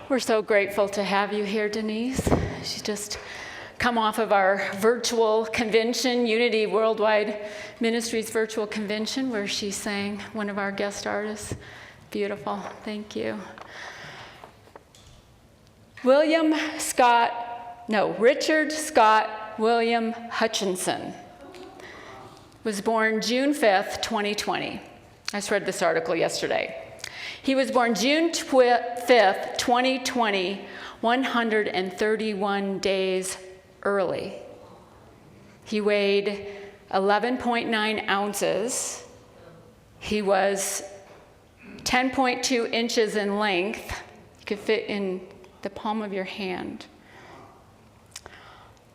We're so grateful to have you here, Denise. She's just come off of our virtual convention, Unity Worldwide Ministries virtual convention, where she sang one of our guest artists. Beautiful. Thank you. Richard Scott William Hutchinson was born June 5th, 2020. I just read this article yesterday. He was born June 5th, 2020, 131 days early. He weighed 11.9 ounces. He was 10.2 inches in length. You could fit in the palm of your hand.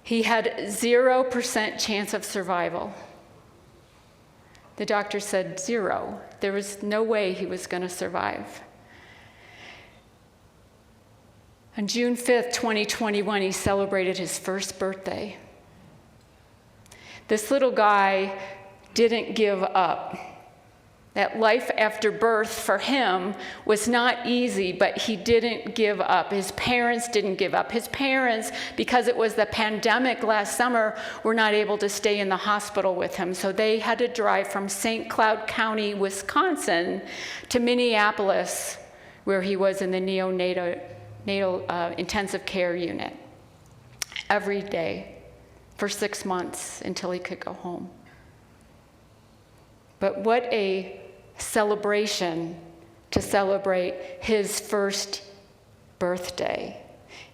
He had 0% chance of survival. The doctor said 0. There was no way he was going to survive. On June 5th, 2021, he celebrated his first birthday. This little guy didn't give up. That life after birth for him was not easy, but he didn't give up. His parents didn't give up. His parents, because it was the pandemic last summer, were not able to stay in the hospital with him. So they had to drive from St. Cloud County, Wisconsin, to Minneapolis, where he was in the neonatal intensive care unit every day for 6 months until he could go home. But what a celebration to celebrate his first birthday.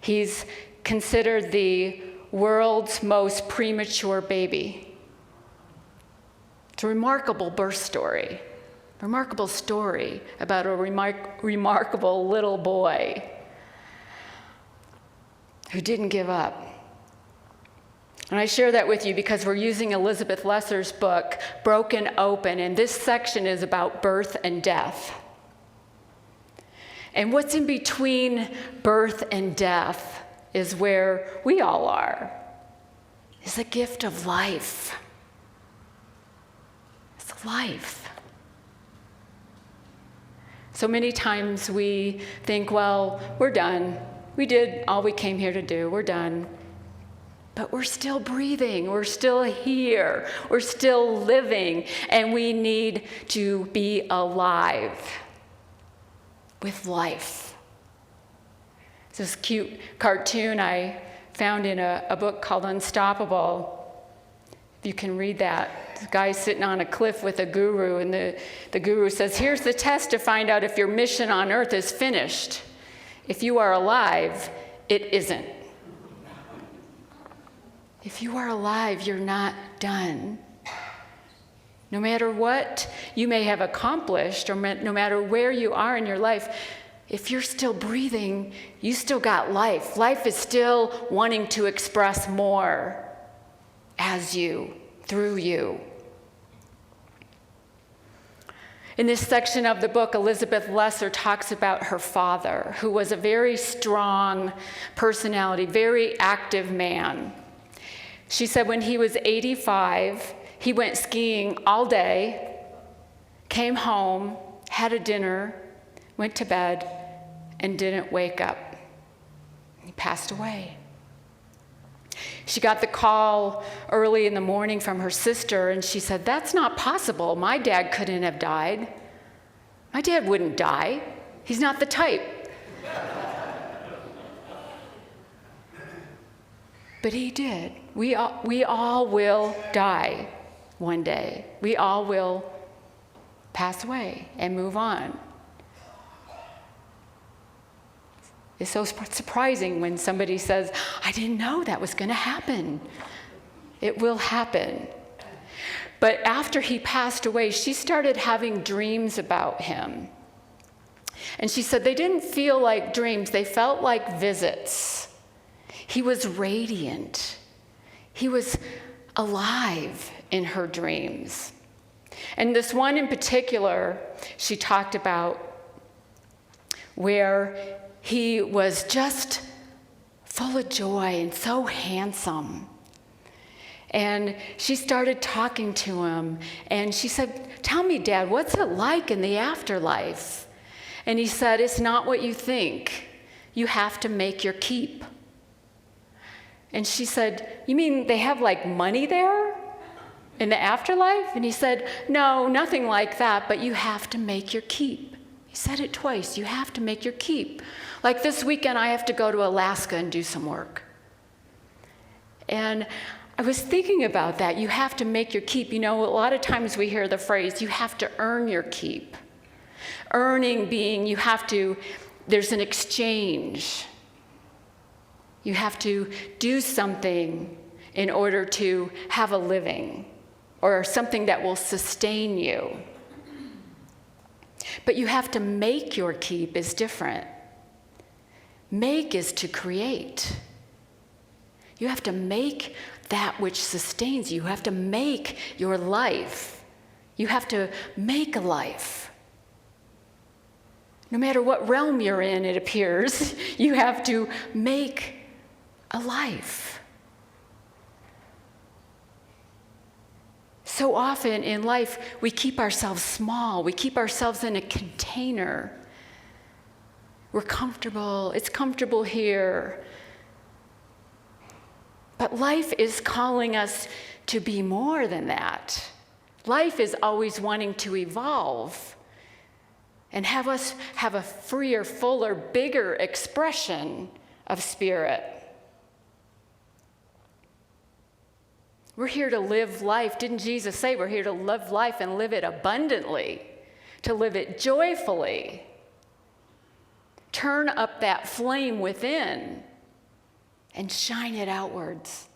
He's considered the world's most premature baby. It's a remarkable birth story, remarkable story about a remarkable little boy who didn't give up. And I share that with you because we're using Elizabeth Lesser's book, Broken Open, and this section is about birth and death. And what's in between birth and death is where we all are, is the gift of life. It's life. So many times we think, well, we're done. We did all we came here to do. We're done. But we're still breathing, we're still here, we're still living, and we need to be alive with life. It's this cute cartoon I found in a book called Unstoppable. If you can read that. The guy's sitting on a cliff with a guru, and the guru says, here's the test to find out if your mission on earth is finished. If you are alive, it isn't. If you are alive, you're not done. No matter what you may have accomplished, or no matter where you are in your life, if you're still breathing, you still got life. Life is still wanting to express more as you, through you. In this section of the book, Elizabeth Lesser talks about her father, who was a very strong personality, very active man. She said when he was 85, he went skiing all day, came home, had a dinner, went to bed, and didn't wake up. He passed away. She got the call early in the morning from her sister, and she said, that's not possible. My dad couldn't have died. My dad wouldn't die. He's not the type. But he did. We all will die one day. We all will pass away and move on. It's so surprising when somebody says, I didn't know that was going to happen. It will happen. But after he passed away, she started having dreams about him. And she said they didn't feel like dreams, they felt like visits. He was radiant. He was alive in her dreams. And this one in particular, she talked about where he was just full of joy and so handsome. And she started talking to him, and she said, tell me, Dad, what's it like in the afterlife? And he said, it's not what you think. you have to make your keep. And she said, you mean they have like money there in the afterlife? And he said, no, nothing like that, but you have to make your keep. He said it twice, you have to make your keep. Like this weekend, I have to go to Alaska and do some work. And I was thinking about that. You have to make your keep. You know, a lot of times we hear the phrase, you have to earn your keep. Earning being there's an exchange. You have to do something in order to have a living or something that will sustain you. But you have to make your keep is different. Make is to create. You have to make that which sustains you. You have to make your life. You have to make a life. No matter what realm you're in, it appears, you have to make a life. So often in life, we keep ourselves small. We keep ourselves in a container. We're comfortable. It's comfortable here. But life is calling us to be more than that. Life is always wanting to evolve and have us have a freer, fuller, bigger expression of spirit. We're here to live life. Didn't Jesus say we're here to live life and live it abundantly, to live it joyfully? Turn up that flame within and shine it outwards.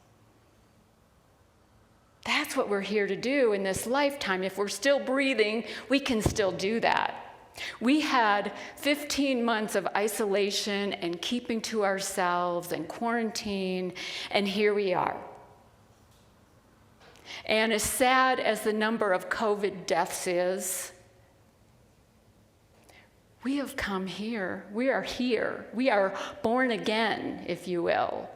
That's what we're here to do in this lifetime. If we're still breathing, we can still do that. We had 15 months of isolation and keeping to ourselves and quarantine, and here we are. And as sad as the number of COVID deaths is, we have come here. We are here. We are born again, if you will.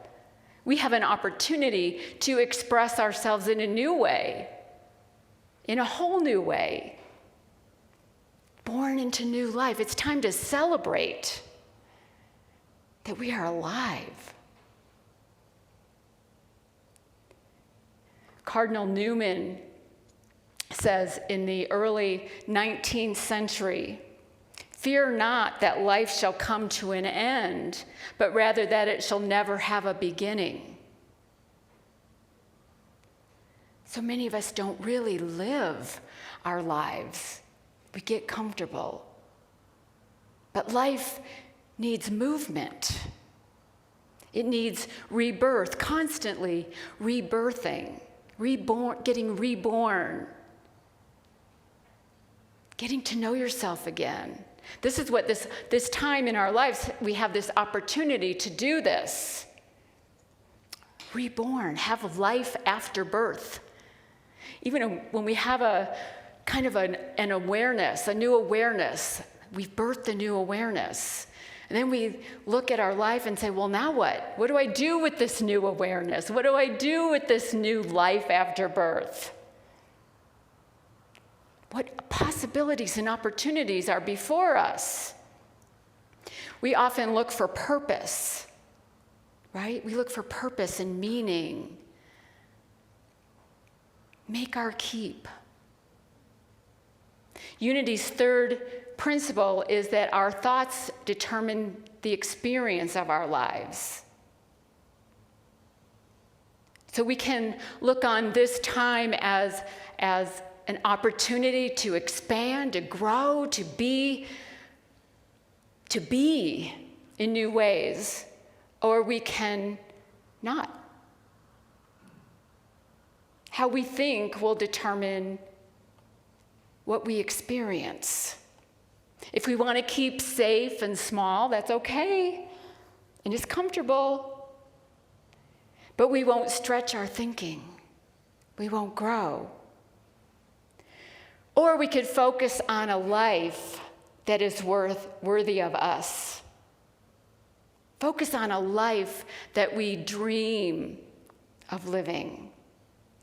We have an opportunity to express ourselves in a new way, in a whole new way. Born into new life. It's time to celebrate that we are alive. Cardinal Newman says in the early 19th century, "Fear not that life shall come to an end, but rather that it shall never have a beginning." So many of us don't really live our lives. We get comfortable. But life needs movement. It needs rebirth, constantly rebirthing, getting reborn, getting to know yourself again. This is what this time in our lives, we have this opportunity to do this. Reborn, have a life after birth. Even when we have a kind of an awareness, a new awareness, we've birthed a new awareness. And then we look at our life and say, well, now what? What do I do with this new awareness? What do I do with this new life after birth? What possibilities and opportunities are before us? We often look for purpose, right? We look for purpose and meaning. Make our keep. Unity's third principle is that our thoughts determine the experience of our lives. So we can look on this time as an opportunity to expand, to grow, to be in new ways, or we can not. How we think will determine what we experience. If we want to keep safe and small, that's okay, and it's comfortable. But we won't stretch our thinking. We won't grow. Or we could focus on a life that is worthy of us. Focus on a life that we dream of living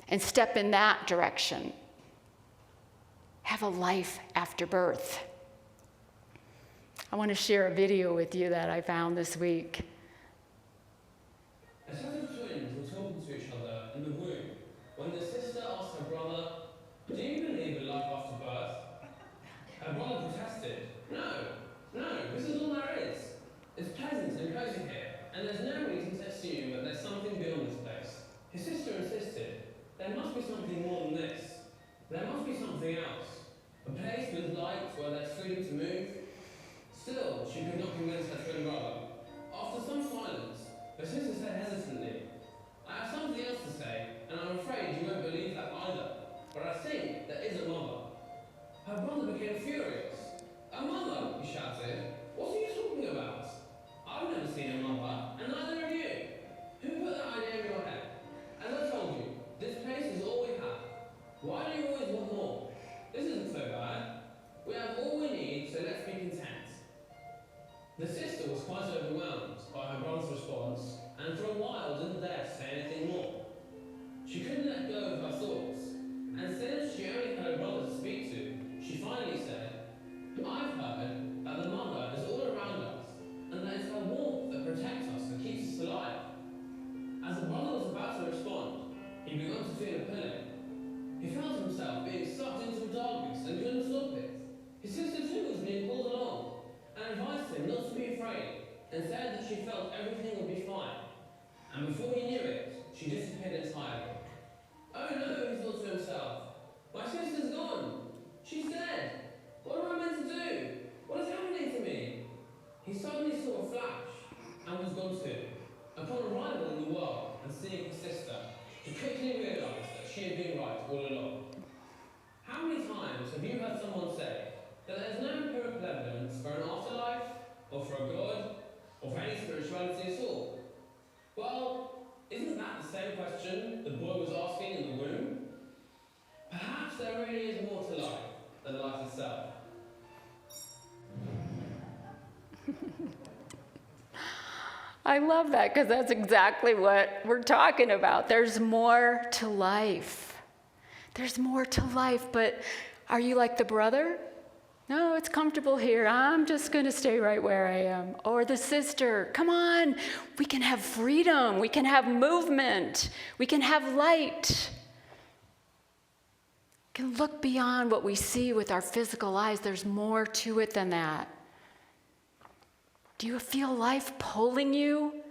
and step in that direction. Have a life after birth. I want to share a video with you that I found this week. A set of twins were talking to each other in the womb when the sister asked her brother, "Do you believe in life after birth?" Her brother protested, No, this is all there is. It's pleasant and cozy here, and there's no reason to assume that there's something beyond this place." His sister insisted, "There must be something more than this. There must be something else. A place with light where there's freedom to move." Still, she could not convince her twin brother. After some silence, her sister said hesitantly, "I have something else to say, and I'm afraid you won't believe that either. But I think there is a mother." Her brother became furious. "A mother?" he shouted. "What are you talking about? I've never seen a mother, and neither have you. Who put that idea in your head? As I told you, this place is all we have. Why do you always want more? This isn't so bad. We have all we need, so let's be content." The sister was quite overwhelmed by her brother's response, and for a while didn't dare to say anything more. She couldn't let go of her thoughts, and since she only had her brother to speak to, she finally said, "I've heard that the mother is all around us, and that it's her warmth that protects us and keeps us alive." As the brother was about to respond, he began to feel a pulling. He felt himself being sucked into darkness and couldn't stop it. His sister too was being pulled along, and advised him not to be afraid, and said that she felt everything would be fine. And before he knew it, she disappeared entirely. "Oh no," he thought to himself, "my sister's gone. She's dead. What am I meant to do? What is happening to me?" He suddenly saw a flash, and was gone too. Upon arrival in the world and seeing his sister, he quickly realised that she had been right all along. How many times have you heard someone say that there is no empirical evidence for an afterlife, or for a God, or for any spirituality at all? Well, isn't that the same question the boy was asking in the womb? Perhaps there really is more to life than life itself. I love that because that's exactly what we're talking about. There's more to life. There's more to life, but are you like the brother? "No, it's comfortable here. I'm just going to stay right where I am." Or the sister, "Come on, we can have freedom. We can have movement. We can have light. We can look beyond what we see with our physical eyes. There's more to it than that." Do you feel life pulling you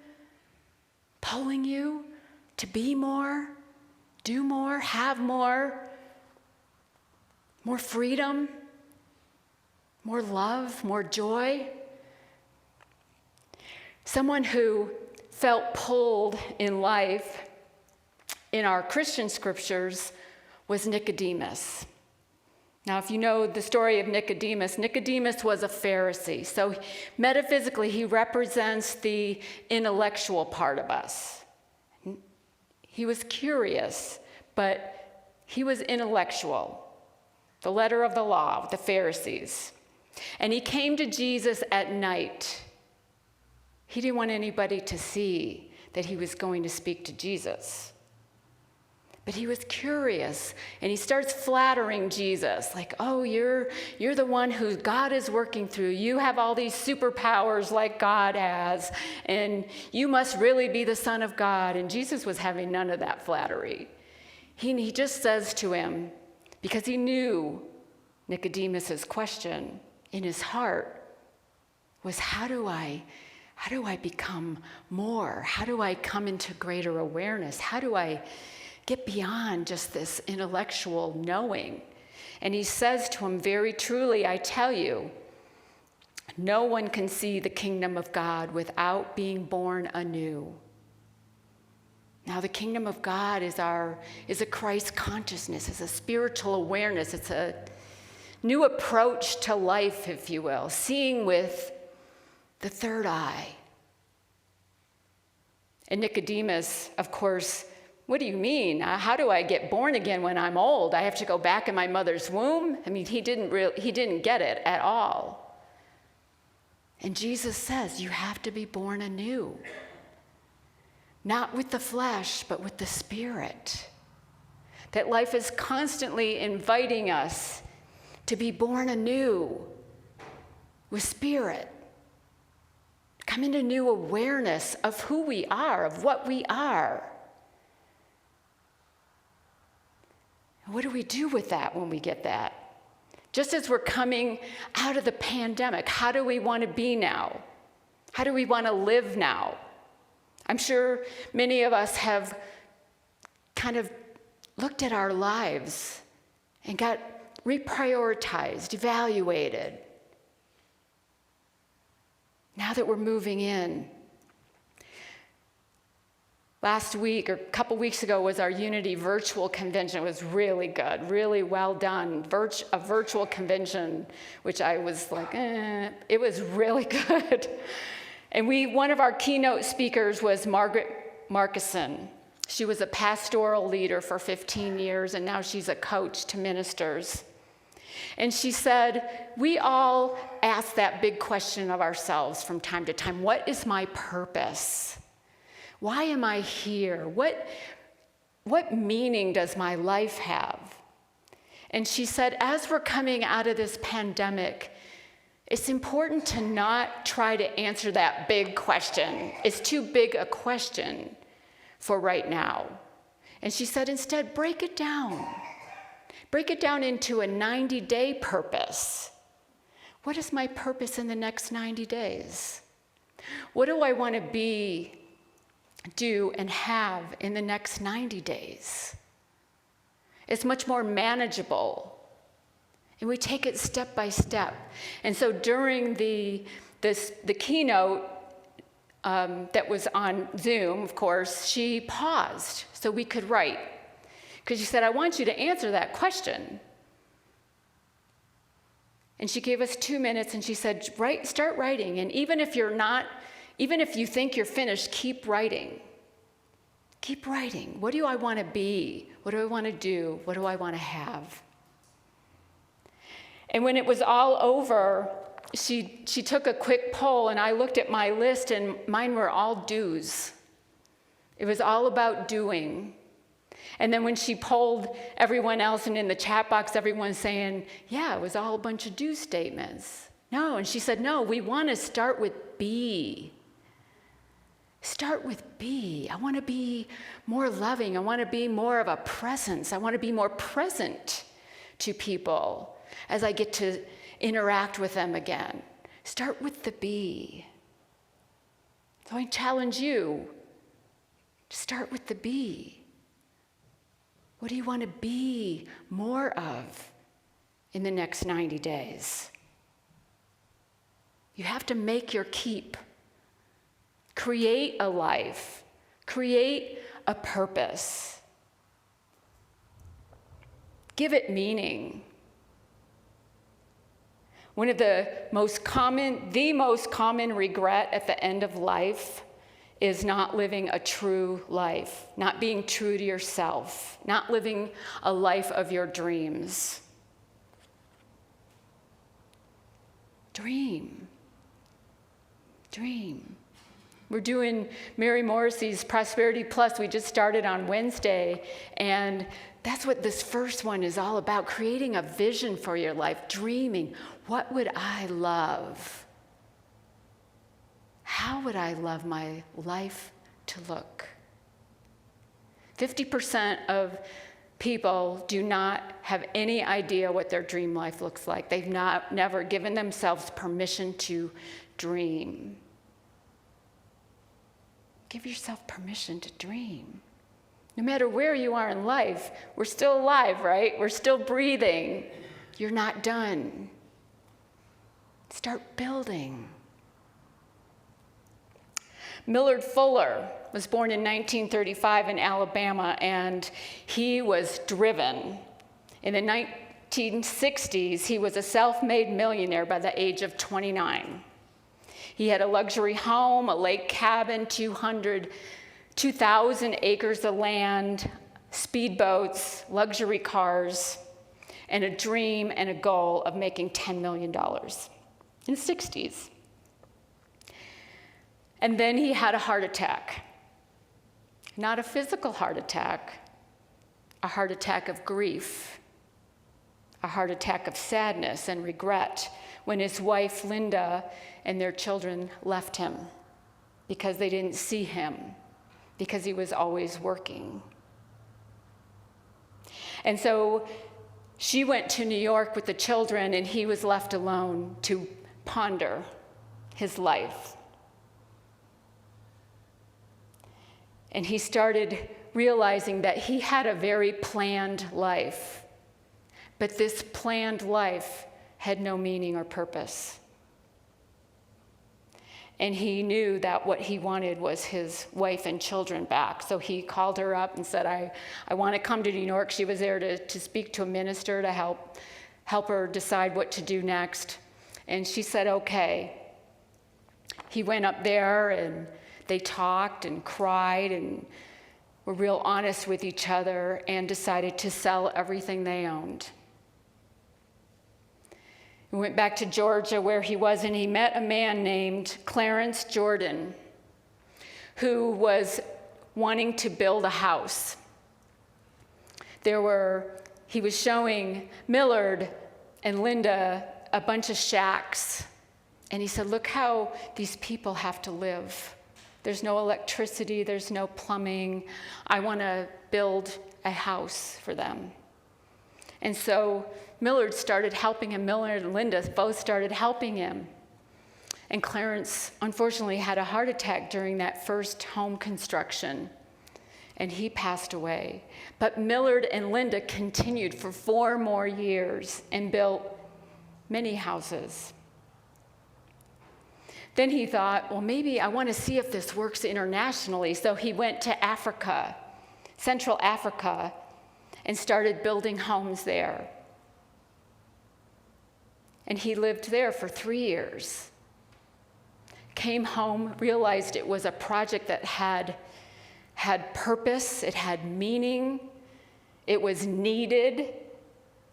to be more, do more, have more freedom, more love, more joy? Someone who felt pulled in life in our Christian scriptures was Nicodemus. Now, if you know the story of Nicodemus, Nicodemus was a Pharisee. So metaphysically, he represents the intellectual part of us. He was curious, but he was intellectual. The letter of the law, the Pharisees. And he came to Jesus at night. He didn't want anybody to see that he was going to speak to Jesus. But he was curious, and he starts flattering Jesus, like, "Oh, you're the one who God is working through. You have all these superpowers like God has, and you must really be the Son of God." And Jesus was having none of that flattery. He just says to him, because he knew Nicodemus's question in his heart was, how do I become more? How do I come into greater awareness? How do I get beyond just this intellectual knowing? And he says to him, "Very truly, I tell you, no one can see the kingdom of God without being born anew." Now, the kingdom of God is a Christ consciousness, is a spiritual awareness. It's a new approach to life, if you will, seeing with the third eye. And Nicodemus, of course, "What do you mean? How do I get born again when I'm old? I have to go back in my mother's womb?" I mean, he didn't get it at all. And Jesus says, you have to be born anew. Not with the flesh, but with the Spirit. That life is constantly inviting us to be born anew. with spirit. Come into new awareness of who we are, of what we are. What do we do with that when we get that? Just as we're coming out of the pandemic, how do we want to be now? How do we want to live now? I'm sure many of us have kind of looked at our lives and got reprioritized, evaluated. Now that we're moving in. Last week, or a couple weeks ago, was our Unity virtual convention. It was really good, really well done. A virtual convention, which I was like, it was really good. And one of our keynote speakers was Margaret Markison. She was a pastoral leader for 15 years, and now she's a coach to ministers. And she said, we all ask that big question of ourselves from time to time. What is my purpose? Why am I here? What meaning does my life have? And she said, as we're coming out of this pandemic, it's important to not try to answer that big question. It's too big a question for right now. And she said, instead, break it down. Break it down into a 90-day purpose. What is my purpose in the next 90 days? What do I want to be, do, and have in the next 90 days? It's much more manageable. And we take it step by step. And so during the keynote that was on Zoom, of course, she paused so we could write. Because she said, I want you to answer that question. And she gave us 2 minutes and she said, start writing. And even if you think you're finished, keep writing. Keep writing. What do I want to be? What do I want to do? What do I want to have? And when it was all over, she took a quick poll, and I looked at my list, and mine were all do's. It was all about doing. And then when she polled everyone else, and in the chat box, everyone's saying, yeah, it was all a bunch of do statements. No, and she said, no, we want to start with be. Start with be. I want to be more loving. I want to be more of a presence. I want to be more present to people as I get to interact with them again. Start with the be. So I challenge you, start with the be. What do you want to be more of in the next 90 days? You have to make your keep. Create a life. Create a purpose. Give it meaning. One of the most common regret at the end of life is not living a true life, not being true to yourself, not living a life of your dreams. Dream. We're doing Mary Morrissey's Prosperity Plus. We just started on Wednesday, and that's what this first one is all about, creating a vision for your life, dreaming. What would I love? How would I love my life to look? 50% of people do not have any idea what their dream life looks like. They've never given themselves permission to dream. Give yourself permission to dream. No matter where you are in life, we're still alive, right? We're still breathing. You're not done. Start building. Millard Fuller was born in 1935 in Alabama, and he was driven. In the 1960s, he was a self-made millionaire by the age of 29. He had a luxury home, a lake cabin, 2,000 acres of land, speedboats, luxury cars, and a dream and a goal of making $10 million in the 60s. And then he had a heart attack. Not a physical heart attack, a heart attack of grief, a heart attack of sadness and regret, when his wife, Linda, and their children left him because they didn't see him, because he was always working. And so she went to New York with the children, and he was left alone to ponder his life. And he started realizing that he had a very planned life, but this planned life had no meaning or purpose. And he knew that what he wanted was his wife and children back. So he called her up and said, I want to come to New York. She was there to speak to a minister to help her decide what to do next. And she said, okay. He went up there, and they talked and cried and were real honest with each other, and decided to sell everything they owned. He went back to Georgia where he was, and he met a man named Clarence Jordan, who was wanting to build a house. He was showing Millard and Linda a bunch of shacks, and he said, look how these people have to live. There's no electricity, there's no plumbing. I want to build a house for them. And so Millard started helping him. Millard and Linda both started helping him. And Clarence, unfortunately, had a heart attack during that first home construction, and he passed away. But Millard and Linda continued for 4 more years and built many houses. Then he thought, well, maybe I want to see if this works internationally. So he went to Africa, Central Africa, and started building homes there. And he lived there for 3 years. Came home, realized it was a project that had purpose, it had meaning, it was needed,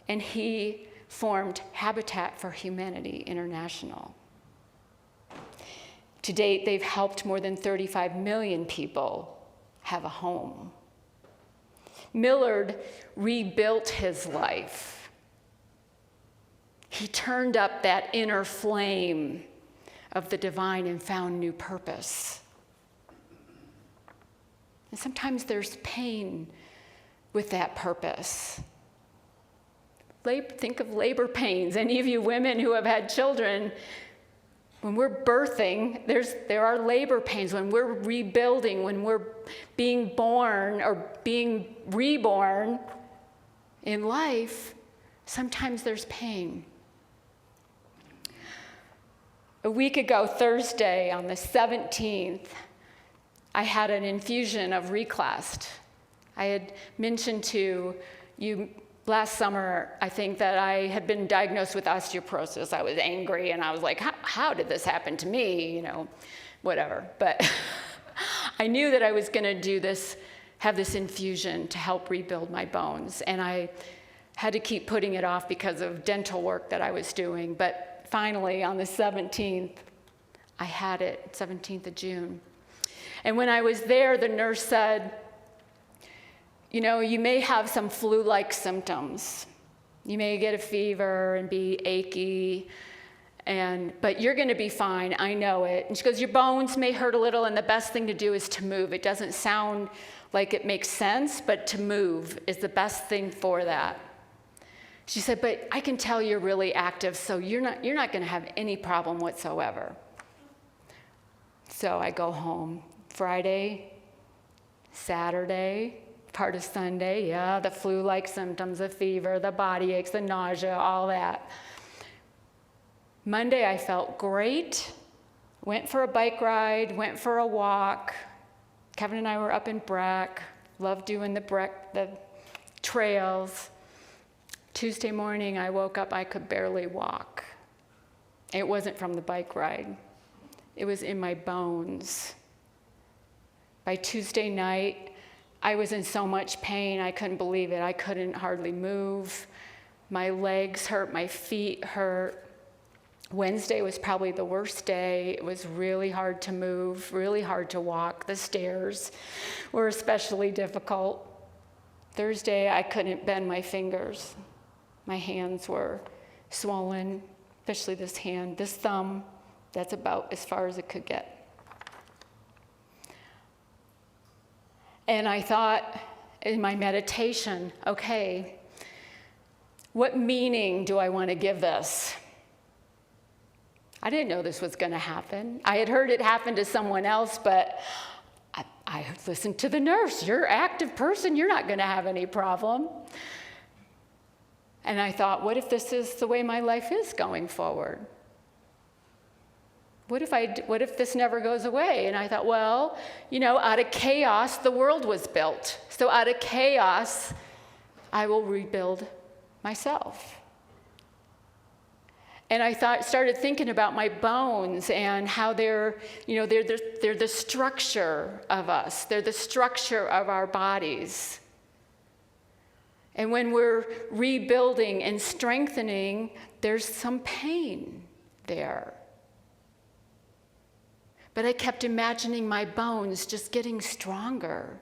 and he formed Habitat for Humanity International. To date, they've helped more than 35 million people have a home. Millard rebuilt his life. He turned up that inner flame of the divine and found new purpose. And sometimes there's pain with that purpose. Think of labor pains. Any of you women who have had children, when we're birthing, there are labor pains. When we're rebuilding, when we're being born or being reborn in life, sometimes there's pain. A week ago, Thursday, on the 17th, I had an infusion of Reclast. I had mentioned to you last summer, I think, that I had been diagnosed with osteoporosis. I was angry, and I was like, how did this happen to me? Whatever. But I knew that I was going to have this infusion to help rebuild my bones. And I had to keep putting it off because of dental work that I was doing. But finally, on the 17th, I had it, 17th of June. And when I was there, the nurse said, you may have some flu-like symptoms. You may get a fever and be achy, but you're going to be fine. I know it. And she goes, your bones may hurt a little, and the best thing to do is to move. It doesn't sound like it makes sense, but to move is the best thing for that. She said, but I can tell you're really active, so you're not going to have any problem whatsoever. So I go home Friday, Saturday, part of Sunday, the flu-like symptoms, the fever, the body aches, the nausea, all that. Monday, I felt great. Went for a bike ride, went for a walk. Kevin and I were up in Breck, loved doing the trails. Tuesday morning, I woke up, I could barely walk. It wasn't from the bike ride. It was in my bones. By Tuesday night, I was in so much pain, I couldn't believe it. I couldn't hardly move. My legs hurt, my feet hurt. Wednesday was probably the worst day. It was really hard to move, really hard to walk. The stairs were especially difficult. Thursday, I couldn't bend my fingers. My hands were swollen. especially this hand, this thumb, that's about as far as it could get. And I thought in my meditation, okay, what meaning do I want to give this? I didn't know this was going to happen. I had heard it happen to someone else, but I listened to the nurse. You're an active person. You're not going to have any problem. And I thought, what if this is the way my life is going forward? What if this never goes away? And I thought, well, out of chaos, the world was built. So out of chaos, I will rebuild myself. And I started thinking about my bones and how they're the structure of us. They're the structure of our bodies. And when we're rebuilding and strengthening, there's some pain there. But I kept imagining my bones just getting stronger,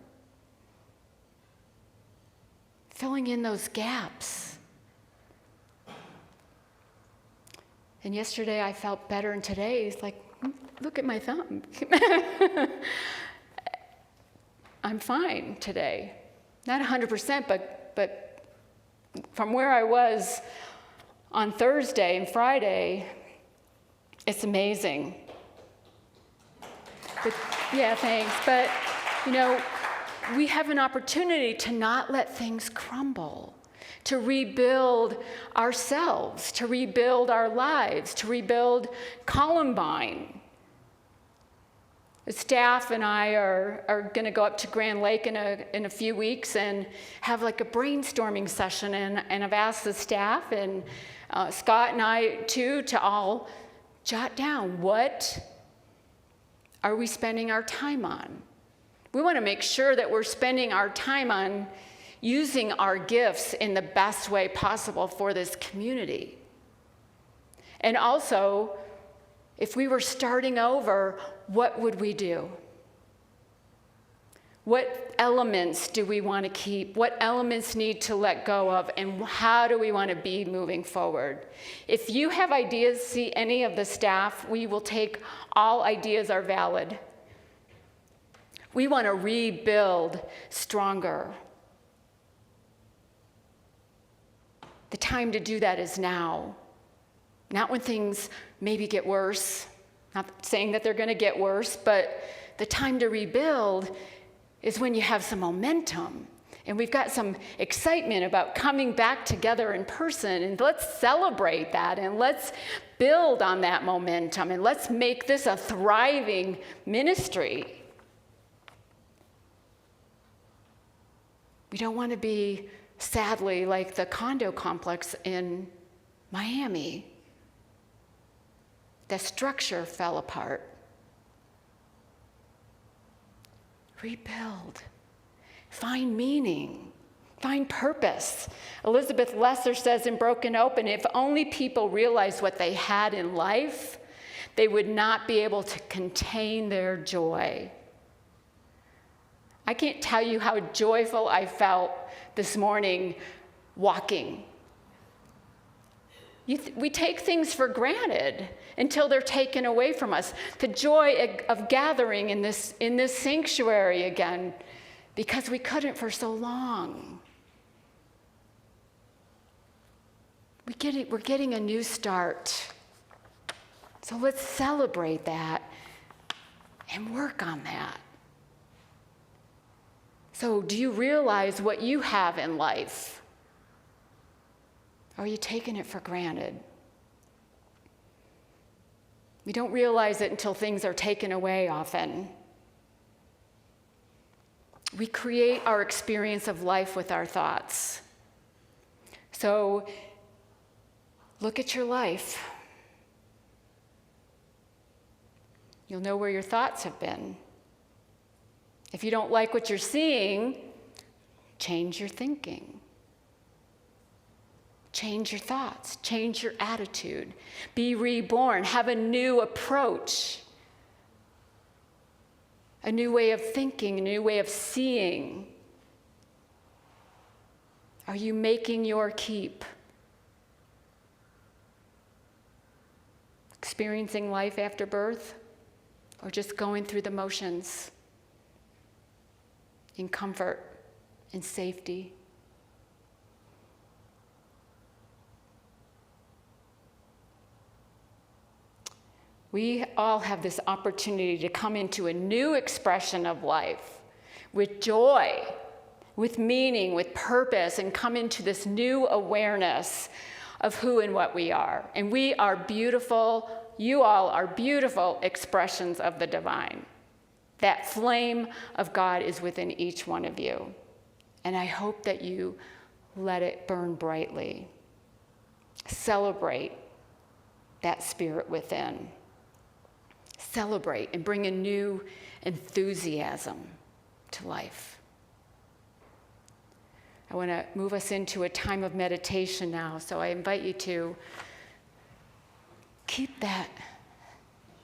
filling in those gaps. And yesterday I felt better, and today it's like, look at my thumb. I'm fine today. Not 100%, but from where I was on Thursday and Friday, it's amazing. But, yeah, thanks. But, we have an opportunity to not let things crumble, to rebuild ourselves, to rebuild our lives, to rebuild Columbine. The staff and I are going to go up to Grand Lake in a few weeks and have like a brainstorming session. And I've asked the staff and Scott and I too to all jot down, what are we spending our time on? We want to make sure that we're spending our time on using our gifts in the best way possible for this community. And also, if we were starting over, what would we do? What elements do we want to keep? What elements need to let go of? And how do we want to be moving forward? If you have ideas, see any of the staff, we will take all ideas are valid. We want to rebuild stronger. The time to do that is now. Not when things maybe get worse. Not saying that they're going to get worse, but the time to rebuild is when you have some momentum. And we've got some excitement about coming back together in person. And let's celebrate that. And let's build on that momentum. And let's make this a thriving ministry. We don't want to be, sadly, like the condo complex in Miami. The structure fell apart. Rebuild. Find meaning. Find purpose. Elizabeth Lesser says in Broken Open, if only people realized what they had in life, they would not be able to contain their joy. I can't tell you how joyful I felt this morning walking. We take things for granted until they're taken away from us. The joy of gathering in this sanctuary again, because we couldn't for so long. We're getting a new start. So let's celebrate that and work on that. So do you realize what you have in life? Or are you taking it for granted? We don't realize it until things are taken away often. We create our experience of life with our thoughts. So look at your life. You'll know where your thoughts have been. If you don't like what you're seeing, change your thinking. Change your thoughts, change your attitude, be reborn, have a new approach, a new way of thinking, a new way of seeing. Are you making your keep? experiencing life after birth, or just going through the motions in comfort, in safety. We all have this opportunity to come into a new expression of life with joy, with meaning, with purpose, and come into this new awareness of who and what we are. And we are beautiful, you all are beautiful expressions of the divine. That flame of God is within each one of you. And I hope that you let it burn brightly. Celebrate that spirit within. Celebrate and bring a new enthusiasm to life. I want to move us into a time of meditation now, so I invite you to keep that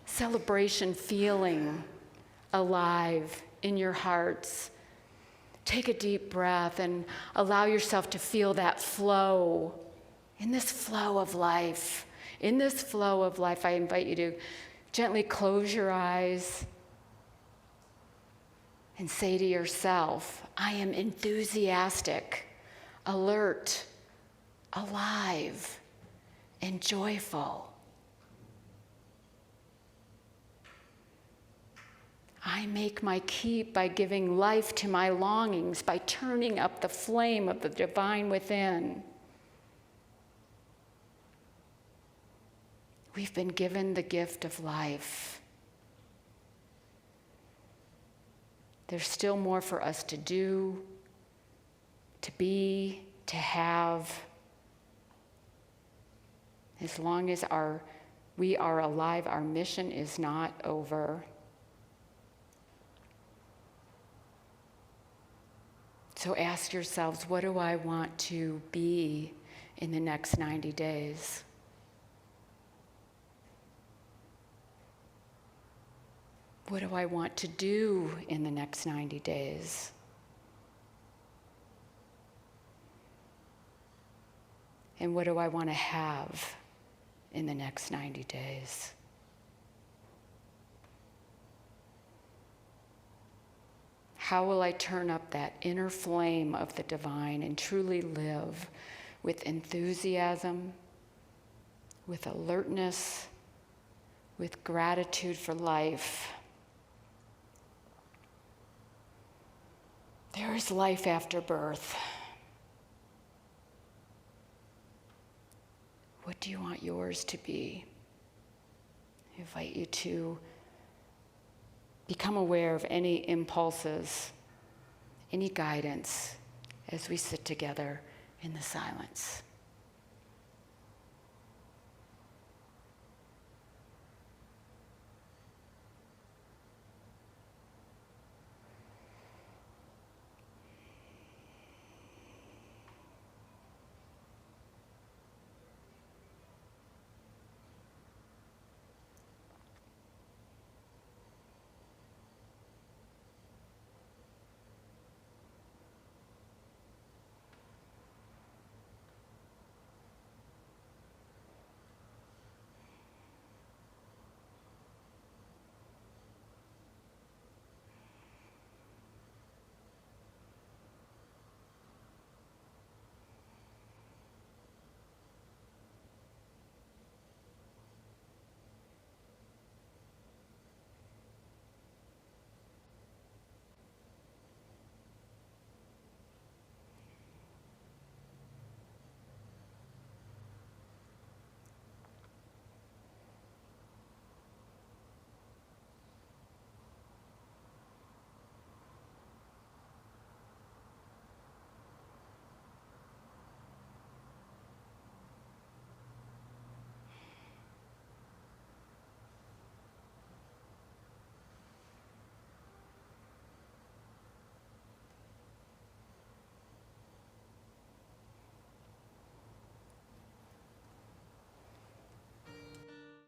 celebration feeling alive in your hearts. Take a deep breath and allow yourself to feel that flow. In this flow of life, I invite you to gently close your eyes and say to yourself, I am enthusiastic, alert, alive, and joyful. I make my keep by giving life to my longings, by turning up the flame of the divine within. We've been given the gift of life. There's still more for us to do, to be, to have. As long as we are alive, our mission is not over. So ask yourselves, what do I want to be in the next 90 days? What do I want to do in the next 90 days? And what do I want to have in the next 90 days? How will I turn up that inner flame of the divine and truly live with enthusiasm, with alertness, with gratitude for life? There is life after birth. What do you want yours to be? I invite you to become aware of any impulses, any guidance as we sit together in the silence.